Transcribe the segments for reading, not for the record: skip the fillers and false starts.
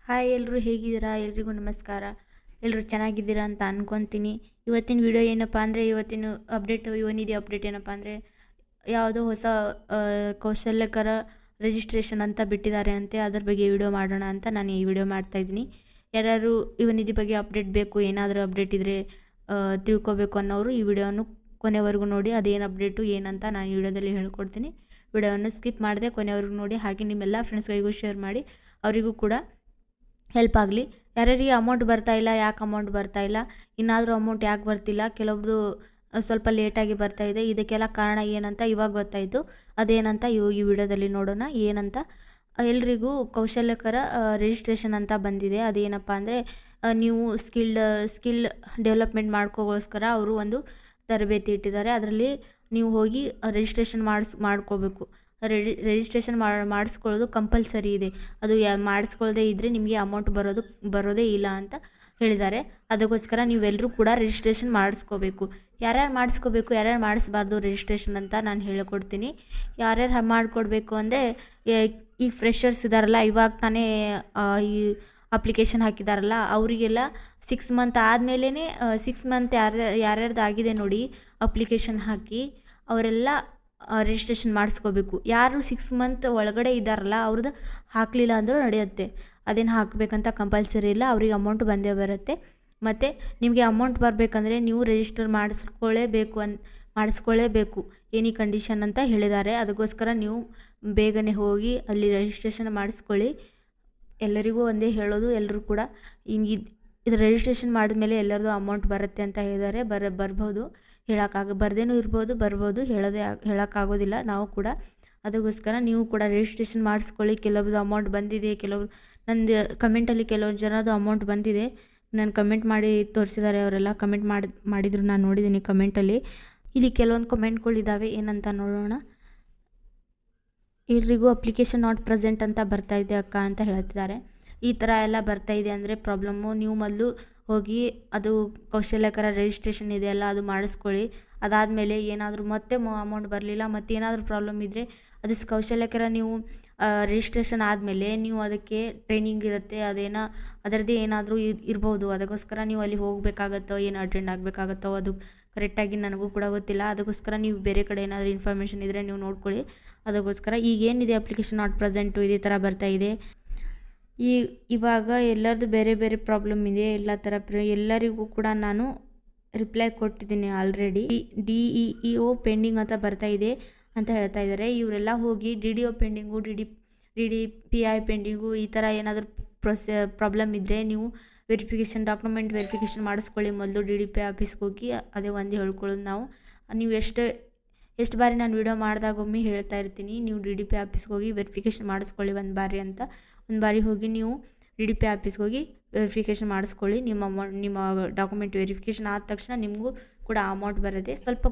Hi ಎಲ್ಲರೂ ಹೇಗಿದ್ದೀರಾ? ಎಲ್ರಿಗೂ ನಮಸ್ಕಾರ. ಎಲ್ಲರೂ ಚೆನ್ನಾಗಿದ್ದೀರಾ ಅಂತ ಅನ್ಕೊತೀನಿ. ಇವತ್ತಿನ ವಿಡಿಯೋ ಏನಪ್ಪ ಅಂದರೆ ಇವತ್ತಿನ ಯುವನಿಧಿ ಅಪ್ಡೇಟ್ ಏನಪ್ಪ ಅಂದರೆ ಯಾವುದೋ ಹೊಸ ಕೌಶಲ್ಯಕರ ರಿಜಿಸ್ಟ್ರೇಷನ್ ಅಂತ ಬಿಟ್ಟಿದ್ದಾರೆ ಅಂತೆ. ಅದ್ರ ಬಗ್ಗೆ ವಿಡಿಯೋ ಮಾಡೋಣ ಅಂತ ನಾನು ಈ ವಿಡಿಯೋ ಮಾಡ್ತಾಯಿದ್ದೀನಿ. ಯಾರ್ಯಾರು ಯುವನಿಧಿ ಬಗ್ಗೆ ಅಪ್ಡೇಟ್ ಬೇಕು, ಏನಾದರೂ ಅಪ್ಡೇಟ್ ಇದ್ದರೆ ತಿಳ್ಕೊಬೇಕು ಅನ್ನೋರು ಈ ವಿಡಿಯೋವನ್ನು ಕೊನೆವರೆಗೂ ನೋಡಿ. ಅದೇನು ಅಪ್ಡೇಟು ಏನಂತ ನಾನು ಈ ವಿಡಿಯೋದಲ್ಲಿ ಹೇಳ್ಕೊಡ್ತೀನಿ. ವಿಡಿಯೋವನ್ನು ಸ್ಕಿಪ್ ಮಾಡದೆ ಕೊನೆವರೆಗೂ ನೋಡಿ. ಹಾಗೆ ನಿಮ್ಮೆಲ್ಲ ಫ್ರೆಂಡ್ಸ್ಗಳಿಗೂ ಶೇರ್ ಮಾಡಿ, ಅವರಿಗೂ ಕೂಡ ಹೆಲ್ಪ್ ಆಗಲಿ. ಯಾರ್ಯಾರಿಗೆ ಅಮೌಂಟ್ ಬರ್ತಾಯಿಲ್ಲ, ಯಾಕೆ ಅಮೌಂಟ್ ಬರ್ತಾಯಿಲ್ಲ, ಇನ್ನಾದರೂ ಅಮೌಂಟ್ ಯಾಕೆ ಬರ್ತಿಲ್ಲ, ಕೆಲವೊಬ್ರು ಸ್ವಲ್ಪ ಲೇಟಾಗಿ ಬರ್ತಾಯಿದೆ, ಇದಕ್ಕೆಲ್ಲ ಕಾರಣ ಏನಂತ ಇವಾಗ ಗೊತ್ತಾಯಿತು. ಅದೇನಂತ ಈ ವಿಡಿಯೋದಲ್ಲಿ ನೋಡೋಣ. ಏನಂತ, ಎಲ್ರಿಗೂ ಕೌಶಲ್ಯಕರ ರಿಜಿಸ್ಟ್ರೇಷನ್ ಅಂತ ಬಂದಿದೆ. ಅದೇನಪ್ಪ ಅಂದರೆ ನೀವು ಸ್ಕಿಲ್ ಡೆವಲಪ್ಮೆಂಟ್ ಮಾಡ್ಕೋಗೋಸ್ಕರ ಅವರು ಒಂದು ತರಬೇತಿ ಇಟ್ಟಿದ್ದಾರೆ. ಅದರಲ್ಲಿ ನೀವು ಹೋಗಿ ರಿಜಿಸ್ಟ್ರೇಷನ್ ಮಾಡ್ಕೋಬೇಕು. ರಿಜಿಸ್ಟ್ರೇಷನ್ ಮಾಡಿಸ್ಕೊಳ್ಳೋದು ಕಂಪಲ್ಸರಿ ಇದೆ. ಅದು ಮಾಡಿಸ್ಕೊಳ್ಳದೆ ಇದ್ದರೆ ನಿಮಗೆ ಅಮೌಂಟ್ ಬರೋದೇ ಇಲ್ಲ ಅಂತ ಹೇಳಿದ್ದಾರೆ. ಅದಕ್ಕೋಸ್ಕರ ನೀವೆಲ್ಲರೂ ಕೂಡ ರಿಜಿಸ್ಟ್ರೇಷನ್ ಮಾಡಿಸ್ಕೋಬೇಕು. ಯಾರ್ಯಾರು ಮಾಡಿಸ್ಕೋಬೇಕು, ಯಾರ್ಯಾರು ಮಾಡಿಸ್ಬಾರ್ದು ರಿಜಿಸ್ಟ್ರೇಷನ್ ಅಂತ ನಾನು ಹೇಳಿಕೊಡ್ತೀನಿ. ಯಾರ್ಯಾರು ಮಾಡ್ಕೊಡ್ಬೇಕು ಅಂದರೆ, ಈಗ ಫ್ರೆಷರ್ಸ್ ಇದ್ದಾರಲ್ಲ, ಇವಾಗ ತಾನೇ ಈ ಅಪ್ಲಿಕೇಶನ್ ಹಾಕಿದಾರಲ್ಲ, ಅವರಿಗೆಲ್ಲ 6 ಮಂತ್ ಆದಮೇಲೆ 6 ಮಂತ್ ಯಾರ್ಯಾರ್ದು ಆಗಿದೆ ನೋಡಿ ಅಪ್ಲಿಕೇಶನ್ ಹಾಕಿ, ಅವರೆಲ್ಲ ರಿಜಿಸ್ಟ್ರೇಷನ್ ಮಾಡಿಸ್ಕೋಬೇಕು. ಯಾರು 6 ಮಂತ್ ಒಳಗಡೆ ಇದ್ದಾರಲ್ಲ ಅವ್ರದ್ದು ಹಾಕಲಿಲ್ಲ ಅಂದರೂ ನಡೆಯುತ್ತೆ. ಅದೇನು ಹಾಕಬೇಕಂತ ಕಂಪಲ್ಸರಿ ಇಲ್ಲ, ಅವ್ರಿಗೆ ಅಮೌಂಟ್ ಬಂದೇ ಬರುತ್ತೆ. ಮತ್ತು ನಿಮಗೆ ಅಮೌಂಟ್ ಬರಬೇಕಂದ್ರೆ ನೀವು ರಿಜಿಸ್ಟರ್ ಮಾಡಿಸ್ಕೊಳ್ಳೇಬೇಕು ಎನಿ ಕಂಡೀಷನ್ ಅಂತ ಹೇಳಿದ್ದಾರೆ. ಅದಕ್ಕೋಸ್ಕರ ನೀವು ಬೇಗನೆ ಹೋಗಿ ಅಲ್ಲಿ ರಿಜಿಸ್ಟ್ರೇಷನ್ ಮಾಡಿಸ್ಕೊಳ್ಳಿ. ಎಲ್ಲರಿಗೂ ಒಂದೇ ಹೇಳೋದು, ಎಲ್ಲರೂ ಕೂಡ ಇದು ರಿಜಿಸ್ಟ್ರೇಷನ್ ಮಾಡಿದ್ಮೇಲೆ ಎಲ್ಲರದು ಅಮೌಂಟ್ ಬರುತ್ತೆ ಅಂತ ಹೇಳಿದ್ದಾರೆ. ಬರ್ಬೋದು, ಬರ್ದೇನೂ ಬರ್ಬೋದು, ಹೇಳೋಕ್ಕಾಗೋದಿಲ್ಲ ನಾವು ಕೂಡ. ಅದಕ್ಕೋಸ್ಕರ ನೀವು ಕೂಡ ರಿಜಿಸ್ಟ್ರೇಷನ್ ಮಾಡಿಸ್ಕೊಳ್ಳಿ. ಕೆಲವ್ರದ್ದು ಅಮೌಂಟ್ ಬಂದಿದೆ, ಕೆಲವರು ನಂದು ಕಮೆಂಟಲ್ಲಿ ಕೆಲವ್ರು ಜನದ್ದು ಅಮೌಂಟ್ ಬಂದಿದೆ. ನಾನು ಕಮೆಂಟ್ ಮಾಡಿ ತೋರಿಸಿದ್ದಾರೆ, ಅವರೆಲ್ಲ ಕಮೆಂಟ್ ಮಾಡಿದ್ರು, ನಾನು ನೋಡಿದ್ದೀನಿ ಕಮೆಂಟಲ್ಲಿ. ಇಲ್ಲಿ ಕೆಲವೊಂದು ಕಮೆಂಟ್ಗಳಿದ್ದಾವೆ, ಏನಂತ ನೋಡೋಣ. ಎಲ್ರಿಗೂ ಅಪ್ಲಿಕೇಶನ್ ನಾಟ್ ಪ್ರೆಸೆಂಟ್ ಅಂತ ಬರ್ತಾಯಿದೆ ಅಕ್ಕ ಅಂತ ಹೇಳ್ತಿದ್ದಾರೆ. ಈ ಥರ ಎಲ್ಲ ಬರ್ತಾಯಿದೆ ಅಂದರೆ ಪ್ರಾಬ್ಲಮ್ಮು. ನೀವು ಮೊದಲು ಹೋಗಿ ಅದು ಕೌಶಲ್ಯಕರ ರಿಜಿಸ್ಟ್ರೇಷನ್ ಇದೆಯಲ್ಲ ಅದು ಮಾಡಿಸ್ಕೊಳ್ಳಿ. ಅದಾದಮೇಲೆ ಏನಾದರೂ ಮತ್ತೆ ಅಮೌಂಟ್ ಬರಲಿಲ್ಲ, ಮತ್ತೇನಾದರೂ ಪ್ರಾಬ್ಲಮ್ ಇದ್ದರೆ ಅದು ಕೌಶಲ್ಯಕರ ನೀವು ರಿಜಿಸ್ಟ್ರೇಷನ್ ಆದಮೇಲೆ ನೀವು ಅದಕ್ಕೆ ಟ್ರೈನಿಂಗ್ ಇರುತ್ತೆ, ಅದರದ್ದೇ ಏನಾದರೂ ಇರ್ಬೋದು. ಅದಕ್ಕೋಸ್ಕರ ನೀವು ಅಲ್ಲಿ ಹೋಗಬೇಕಾಗತ್ತೋ, ಏನು ಅಟೆಂಡ್ ಆಗಬೇಕಾಗತ್ತೋ ಅದು ಕರೆಕ್ಟಾಗಿ ನನಗೂ ಕೂಡ ಗೊತ್ತಿಲ್ಲ. ಅದಕ್ಕೋಸ್ಕರ ನೀವು ಬೇರೆ ಕಡೆ ಏನಾದರೂ ಇನ್ಫಾರ್ಮೇಷನ್ ಇದ್ದರೆ ನೀವು ನೋಡ್ಕೊಳ್ಳಿ. ಅದಕ್ಕೋಸ್ಕರ ಈಗೇನಿದೆ ಅಪ್ಲಿಕೇಶನ್ ನಾಟ್ ಪ್ರೆಸೆಂಟು ಇದೇ ಥರ ಬರ್ತಾಯಿದೆ. ಇವಾಗ ಎಲ್ಲರದ್ದು ಬೇರೆ ಬೇರೆ ಪ್ರಾಬ್ಲಮ್ ಇದೆ. ಎಲ್ಲ ಥರ ಎಲ್ಲರಿಗೂ ಕೂಡ ನಾನು ರಿಪ್ಲೈ ಕೊಟ್ಟಿದ್ದೀನಿ ಆಲ್ರೆಡಿ. DEO ಪೆಂಡಿಂಗ್ ಅಂತ ಬರ್ತಾಯಿದೆ ಅಂತ ಹೇಳ್ತಾ ಇದ್ದಾರೆ. ಇವರೆಲ್ಲ ಹೋಗಿ DDO ಪೆಂಡಿಂಗು, DDPI ಪೆಂಡಿಂಗು, ಈ ಥರ ಏನಾದರೂ ಪ್ರಾಬ್ಲಮ್ ಇದ್ದರೆ ನೀವು ಡಾಕ್ಯುಮೆಂಟ್ ವೆರಿಫಿಕೇಷನ್ ಮಾಡಿಸ್ಕೊಳ್ಳಿ. ಮೊದಲು DDPI ಆಫೀಸ್ಗೆ ಹೋಗಿ. ಅದೇ ಒಂದು ಹೇಳ್ಕೊಳ್ಳೋದು ನಾವು. ನೀವು ಎಷ್ಟು ಬಾರಿ ನಾನು ವಿಡಿಯೋ ಮಾಡಿದಾಗೊಮ್ಮೆ ಹೇಳ್ತಾ ಇರ್ತೀನಿ, ನೀವು DDPI ಆಫೀಸ್ಗೆ ಹೋಗಿ ವೆರಿಫಿಕೇಷನ್ ಮಾಡಿಸ್ಕೊಳ್ಳಿ ಒಂದು ಬಾರಿ ಹೋಗಿ ನೀವು DDPI ಆಫೀಸ್ಗೆ ಹೋಗಿ ವೆರಿಫಿಕೇಷನ್ ಮಾಡಿಸ್ಕೊಳ್ಳಿ. ನಿಮ್ಮ ಡಾಕ್ಯುಮೆಂಟ್ ವೆರಿಫಿಕೇಷನ್ ಆದ ತಕ್ಷಣ ನಿಮಗೂ ಕೂಡ ಅಮೌಂಟ್ ಬರುತ್ತೆ.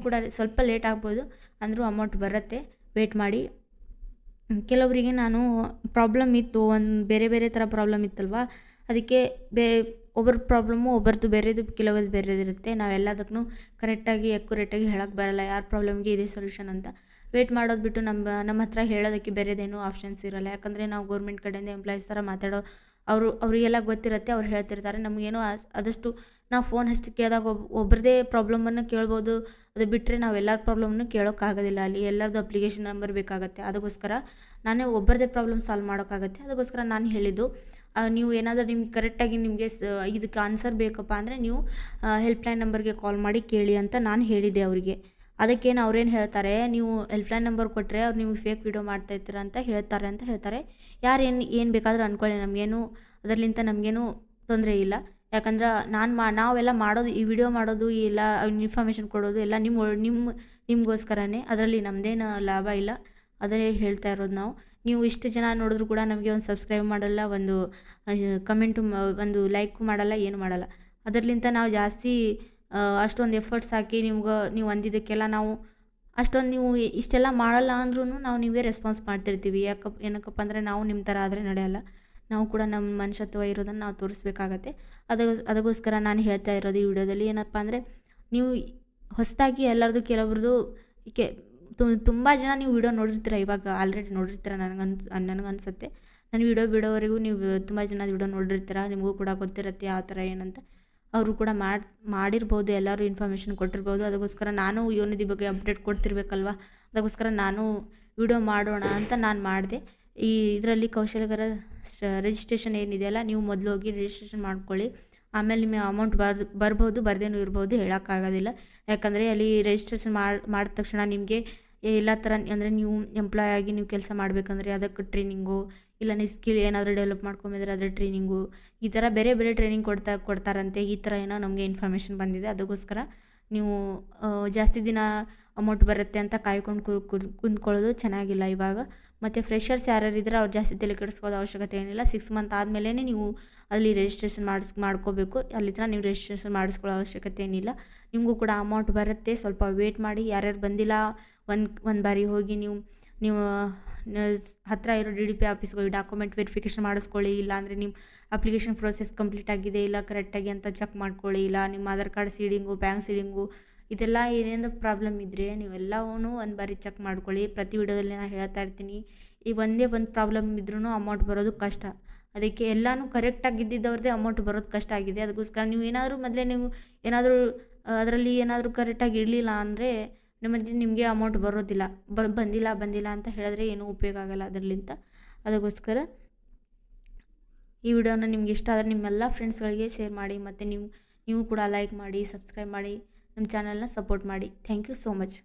ಸ್ವಲ್ಪ ಲೇಟ್ ಆಗ್ಬೋದು, ಅಂದರೂ ಅಮೌಂಟ್ ಬರುತ್ತೆ. ವೇಟ್ ಮಾಡಿ. ಕೆಲವರಿಗೆ ನಾನು ಪ್ರಾಬ್ಲಮ್ ಇತ್ತು, ಬೇರೆ ಬೇರೆ ಥರ ಪ್ರಾಬ್ಲಮ್ ಇತ್ತಲ್ವ, ಅದಕ್ಕೆ ಒಬ್ಬರ ಪ್ರಾಬ್ಲಮ್ಮು ಒಬ್ಬರದು ಬೇರೆದು, ಕೆಲವೊಂದು ಬೇರೆದಿರುತ್ತೆ. ನಾವೆಲ್ಲದಕ್ಕೂ ಕರೆಕ್ಟಾಗಿ ಅಕ್ಯುರೇಟಾಗಿ ಹೇಳೋಕ್ಕೆ ಬರಲ್ಲ, ಯಾರ ಪ್ರಾಬ್ಲಮ್ಗೆ ಇದೇ ಸೊಲ್ಯೂಷನ್ ಅಂತ. ವೇಟ್ ಮಾಡೋದು ಬಿಟ್ಟು ನಮ್ಮ ಹತ್ರ ಹೇಳೋದಕ್ಕೆ ಬೇರೆದೇನೂ ಆಪ್ಷನ್ಸ್ ಇರೋಲ್ಲ. ಯಾಕಂದರೆ ನಾವು ಗೌರ್ಮೆಂಟ್ ಕಡೆಯಿಂದ ಎಂಪ್ಲಾಯೀಸ್ ಥರ ಮಾತಾಡೋ ಅವರಿಗೆಲ್ಲ ಗೊತ್ತಿರುತ್ತೆ, ಅವ್ರು ಹೇಳ್ತಿರ್ತಾರೆ. ನಮಗೇನೋ ಆದಷ್ಟು ನಾವು ಫೋನ್ ಹಚ್ಚಿ ಕೇಳಿದಾಗ ಒಬ್ಬರದೇ ಪ್ರಾಬ್ಲಮನ್ನು ಕೇಳ್ಬೋದು. ಅದು ಬಿಟ್ಟರೆ ನಾವು ಎಲ್ಲರ ಪ್ರಾಬ್ಲಮ್ನು ಕೇಳೋಕ್ಕಾಗೋದಿಲ್ಲ. ಅಲ್ಲಿ ಎಲ್ಲರದ್ದು ಅಪ್ಲಿಕೇಶನ್ ನಂಬರ್ ಬೇಕಾಗುತ್ತೆ. ಅದಕ್ಕೋಸ್ಕರ ನಾನೇ ಒಬ್ಬರದೇ ಪ್ರಾಬ್ಲಮ್ ಸಾಲ್ವ್ ಮಾಡೋಕ್ಕಾಗತ್ತೆ. ಅದಕ್ಕೋಸ್ಕರ ನಾನು ಹೇಳಿದ್ದು, ನೀವು ಏನಾದರೂ ನಿಮ್ಗೆ ಕರೆಕ್ಟಾಗಿ ನಿಮಗೆ ಇದಕ್ಕೆ ಆನ್ಸರ್ ಬೇಕಪ್ಪ ಅಂದರೆ ನೀವು ಹೆಲ್ಪ್ಲೈನ್ ನಂಬರ್ಗೆ ಕಾಲ್ ಮಾಡಿ ಕೇಳಿ ಅಂತ ನಾನು ಹೇಳಿದ್ದೆ ಅವರಿಗೆ. ಅದಕ್ಕೇನು ಅವ್ರೇನು ಹೇಳ್ತಾರೆ, ನೀವು ಹೆಲ್ಪ್ಲೈನ್ ನಂಬರ್ ಕೊಟ್ಟರೆ ಅವ್ರು ನಿಮಗೆ ಫೇಕ್ ವಿಡಿಯೋ ಮಾಡ್ತಾಯಿರ್ತೀರ ಅಂತ ಹೇಳ್ತಾರೆ. ಯಾರು ಏನು ಬೇಕಾದರೂ ಅಂದ್ಕೊಳ್ಳಿ, ಅದರಲ್ಲಿಂದ ನಮಗೇನು ತೊಂದರೆ ಇಲ್ಲ. ಯಾಕಂದ್ರೆ ನಾವೆಲ್ಲ ಮಾಡೋದು, ಈ ವಿಡಿಯೋ ಮಾಡೋದು, ಎಲ್ಲ ಇನ್ಫಾರ್ಮೇಷನ್ ಕೊಡೋದು ಎಲ್ಲ ನಿಮಗೋಸ್ಕರನೇ. ಅದರಲ್ಲಿ ನಮ್ಮದೇನು ಲಾಭ ಇಲ್ಲ. ಅದೇ ಹೇಳ್ತಾ ಇರೋದು ನಾವು. ನೀವು ಇಷ್ಟು ಜನ ನೋಡಿದ್ರು ಕೂಡ ನಮಗೆ ಒಂದು ಸಬ್ಸ್ಕ್ರೈಬ್ ಮಾಡಲ್ಲ, ಒಂದು ಕಮೆಂಟು, ಒಂದು ಲೈಕು ಮಾಡಲ್ಲ, ಏನು ಮಾಡಲ್ಲ. ಅದರಲ್ಲಿಂದ ನಾವು ಜಾಸ್ತಿ ಅಷ್ಟೊಂದು ಎಫರ್ಟ್ಸ್ ಹಾಕಿ ನೀವು ಅಂದಿದ್ದಕ್ಕೆಲ್ಲ ನಾವು ಅಷ್ಟೊಂದು ನೀವು ಇಷ್ಟೆಲ್ಲ ಮಾಡಲ್ಲ ಅಂದ್ರೂ ನಾವು ನೀವೇ ರೆಸ್ಪಾನ್ಸ್ ಮಾಡ್ತಿರ್ತೀವಿ. ಏನಕ್ಕಪ್ಪ ಅಂದರೆ ನಾವು ನಿಮ್ಮ ಥರ ಆದರೆ ನಡೆಯಲ್ಲ. ನಾವು ಕೂಡ ನಮ್ಮ ಮನುಷ್ಯತ್ವ ಇರೋದನ್ನು ನಾವು ತೋರಿಸ್ಬೇಕಾಗತ್ತೆ. ಅದಕ್ಕೋಸ್ಕರ ನಾನು ಹೇಳ್ತಾ ಇರೋದು ಈ ವಿಡಿಯೋದಲ್ಲಿ ಏನಪ್ಪ ಅಂದರೆ, ನೀವು ಹೊಸದಾಗಿ ಎಲ್ಲರದು ಕೆಲವ್ರದ್ದು ತುಂಬ ಜನ ನೀವು ವಿಡಿಯೋ ನೋಡಿರ್ತೀರ, ಇವಾಗ ಆಲ್ರೆಡಿ ನೋಡಿರ್ತೀರ ನನಗನ್ಸುತ್ತೆ. ನಾನು ವಿಡಿಯೋ ಬಿಡೋವರೆಗೂ ನೀವು ತುಂಬ ಜನ ವಿಡಿಯೋ ನೋಡಿರ್ತೀರ, ನಿಮಗೂ ಕೂಡ ಗೊತ್ತಿರುತ್ತೆ ಯಾವ ಥರ ಏನಂತ. ಅವರು ಕೂಡ ಮಾಡಿರ್ಬೋದು, ಎಲ್ಲರೂ ಇನ್ಫಾರ್ಮೇಷನ್ ಕೊಟ್ಟಿರ್ಬೋದು. ಅದಕ್ಕೋಸ್ಕರ ನಾನು ಯೋನಿಧಿ ಬಗ್ಗೆ ಅಪ್ಡೇಟ್ ಕೊಡ್ತಿರ್ಬೇಕಲ್ವ, ಅದಕ್ಕೋಸ್ಕರ ನಾನು ವಿಡಿಯೋ ಮಾಡೋಣ ಅಂತ ನಾನು ಮಾಡಿದೆ. ಈ ಇದರಲ್ಲಿ ಕೌಶಲ್ಯಕರ ರಿಜಿಸ್ಟ್ರೇಷನ್ ಏನಿದೆಯಲ್ಲ, ನೀವು ಮೊದಲು ಹೋಗಿ ರಿಜಿಸ್ಟ್ರೇಷನ್ ಮಾಡ್ಕೊಳ್ಳಿ. ಆಮೇಲೆ ನಿಮಗೆ ಅಮೌಂಟ್ ಬರ್ಬೋದು, ಬರ್ದೇನೂ ಇರ್ಬೋದು, ಹೇಳೋಕ್ಕಾಗೋದಿಲ್ಲ. ಯಾಕಂದರೆ ಅಲ್ಲಿ ರಿಜಿಸ್ಟ್ರೇಷನ್ ಮಾಡಿದ ತಕ್ಷಣ ನಿಮಗೆ ಎಲ್ಲ ಥರ ಅಂದರೆ ನೀವು ಎಂಪ್ಲಾಯ್ ಆಗಿ ನೀವು ಕೆಲಸ ಮಾಡಬೇಕಂದ್ರೆ ಅದಕ್ಕೆ ಟ್ರೈನಿಂಗು, ಇಲ್ಲ ನೀವು ಸ್ಕಿಲ್ ಏನಾದರೂ ಡೆವಲಪ್ ಮಾಡ್ಕೊಂಬಿದ್ರೆ ಅದ್ರ ಟ್ರೈನಿಂಗು, ಈ ಥರ ಬೇರೆ ಬೇರೆ ಟ್ರೈನಿಂಗ್ ಕೊಡ್ತಾರಂತೆ. ಈ ಥರ ಏನೋ ನಮಗೆ ಇನ್ಫಾರ್ಮೇಷನ್ ಬಂದಿದೆ. ಅದಕ್ಕೋಸ್ಕರ ನೀವು ಜಾಸ್ತಿ ದಿನ ಅಮೌಂಟ್ ಬರುತ್ತೆ ಅಂತ ಕಾಯ್ಕೊಂಡು ಕುಂತ್ಕೊಳ್ಳೋದು ಚೆನ್ನಾಗಿಲ್ಲ ಇವಾಗ. ಮತ್ತು ಫ್ರೆಷರ್ಸ್ ಯಾರ್ಯಾರಿದ್ರೆ ಅವ್ರು ಜಾಸ್ತಿ ತಲೆ ಕೆಡಿಸ್ಕೊಳ್ಳೋ ಅವಶ್ಯಕತೆ ಏನಿಲ್ಲ. 6 ಮಂತ್ ಆದಮೇಲೆ ನೀವು ಅಲ್ಲಿ ರಿಜಿಸ್ಟ್ರೇಷನ್ ಮಾಡ್ಕೋಬೇಕು. ಅಲ್ಲಿ ತನಕ ನೀವು ರಿಜಿಸ್ಟ್ರೇಷನ್ ಮಾಡಿಸ್ಕೊಳ್ಳೋ ಅವಶ್ಯಕತೆ ಏನಿಲ್ಲ. ನಿಮಗೂ ಕೂಡ ಅಮೌಂಟ್ ಬರುತ್ತೆ, ಸ್ವಲ್ಪ ವೇಟ್ ಮಾಡಿ. ಯಾರ್ಯಾರು ಬಂದಿಲ್ಲ ಒಂದು ಬಾರಿ ಹೋಗಿ ನೀವು ಹತ್ತಿರ ಇರೋ DDP ಆಫೀಸ್ಗೆ ಹೋಗಿ ಡಾಕ್ಯುಮೆಂಟ್ ವೆರಿಫಿಕೇಷನ್ ಮಾಡಿಸ್ಕೊಳ್ಳಿ. ಇಲ್ಲಾಂದರೆ ನಿಮ್ಮ ಅಪ್ಲಿಕೇಶನ್ ಪ್ರೋಸೆಸ್ ಕಂಪ್ಲೀಟ್ ಆಗಿದೆ ಇಲ್ಲ ಕರೆಕ್ಟಾಗಿ ಅಂತ ಚೆಕ್ ಮಾಡ್ಕೊಳ್ಳಿ. ಇಲ್ಲ ನಿಮ್ಮ Aadhaar card seeding, bank seeding, ಇದೆಲ್ಲ ಏನೇನು ಪ್ರಾಬ್ಲಮ್ ಇದ್ದರೆ ನೀವೆಲ್ಲವೂ ಒಂದು ಬಾರಿ ಚೆಕ್ ಮಾಡ್ಕೊಳ್ಳಿ. ಪ್ರತಿ ವಿಡಿಯೋದಲ್ಲಿ ನಾನು ಹೇಳ್ತಾ ಇರ್ತೀನಿ, ಈ ಒಂದೇ ಒಂದು ಪ್ರಾಬ್ಲಮ್ ಇದ್ರೂ ಅಮೌಂಟ್ ಬರೋದು ಕಷ್ಟ. ಅದಕ್ಕೆ ಎಲ್ಲನೂ ಕರೆಕ್ಟಾಗಿ ಇದ್ದಿದ್ದವ್ರದ್ದೇ ಅಮೌಂಟ್ ಬರೋದು ಕಷ್ಟ ಆಗಿದೆ. ಅದಕ್ಕೋಸ್ಕರ ನೀವು ಏನಾದರೂ ಮೊದಲೇ ನೀವು ಏನಾದರೂ ಅದರಲ್ಲಿ ಏನಾದರೂ ಕರೆಕ್ಟಾಗಿ ಇರಲಿಲ್ಲ ಅಂದರೆ ನಿಮಗೆ ಅಮೌಂಟ್ ಬರೋದಿಲ್ಲ. ಬಂದಿಲ್ಲ ಅಂತ ಹೇಳಿದ್ರೆ ಏನೂ ಉಪಯೋಗ ಆಗೋಲ್ಲ ಅದರಲ್ಲಿಂದ. ಅದಕ್ಕೋಸ್ಕರ ಈ ವಿಡಿಯೋನ ನಿಮ್ಗೆ ಇಷ್ಟ ಆದರೆ ನಿಮ್ಮೆಲ್ಲ ಫ್ರೆಂಡ್ಸ್ಗಳಿಗೆ ಶೇರ್ ಮಾಡಿ. ಮತ್ತು ನೀವು ಕೂಡ ಲೈಕ್ ಮಾಡಿ, ಸಬ್ಸ್ಕ್ರೈಬ್ ಮಾಡಿ, ನಮ್ಮ ಚಾನಲ್ನ ಸಪೋರ್ಟ್ ಮಾಡಿ. Thank you so much.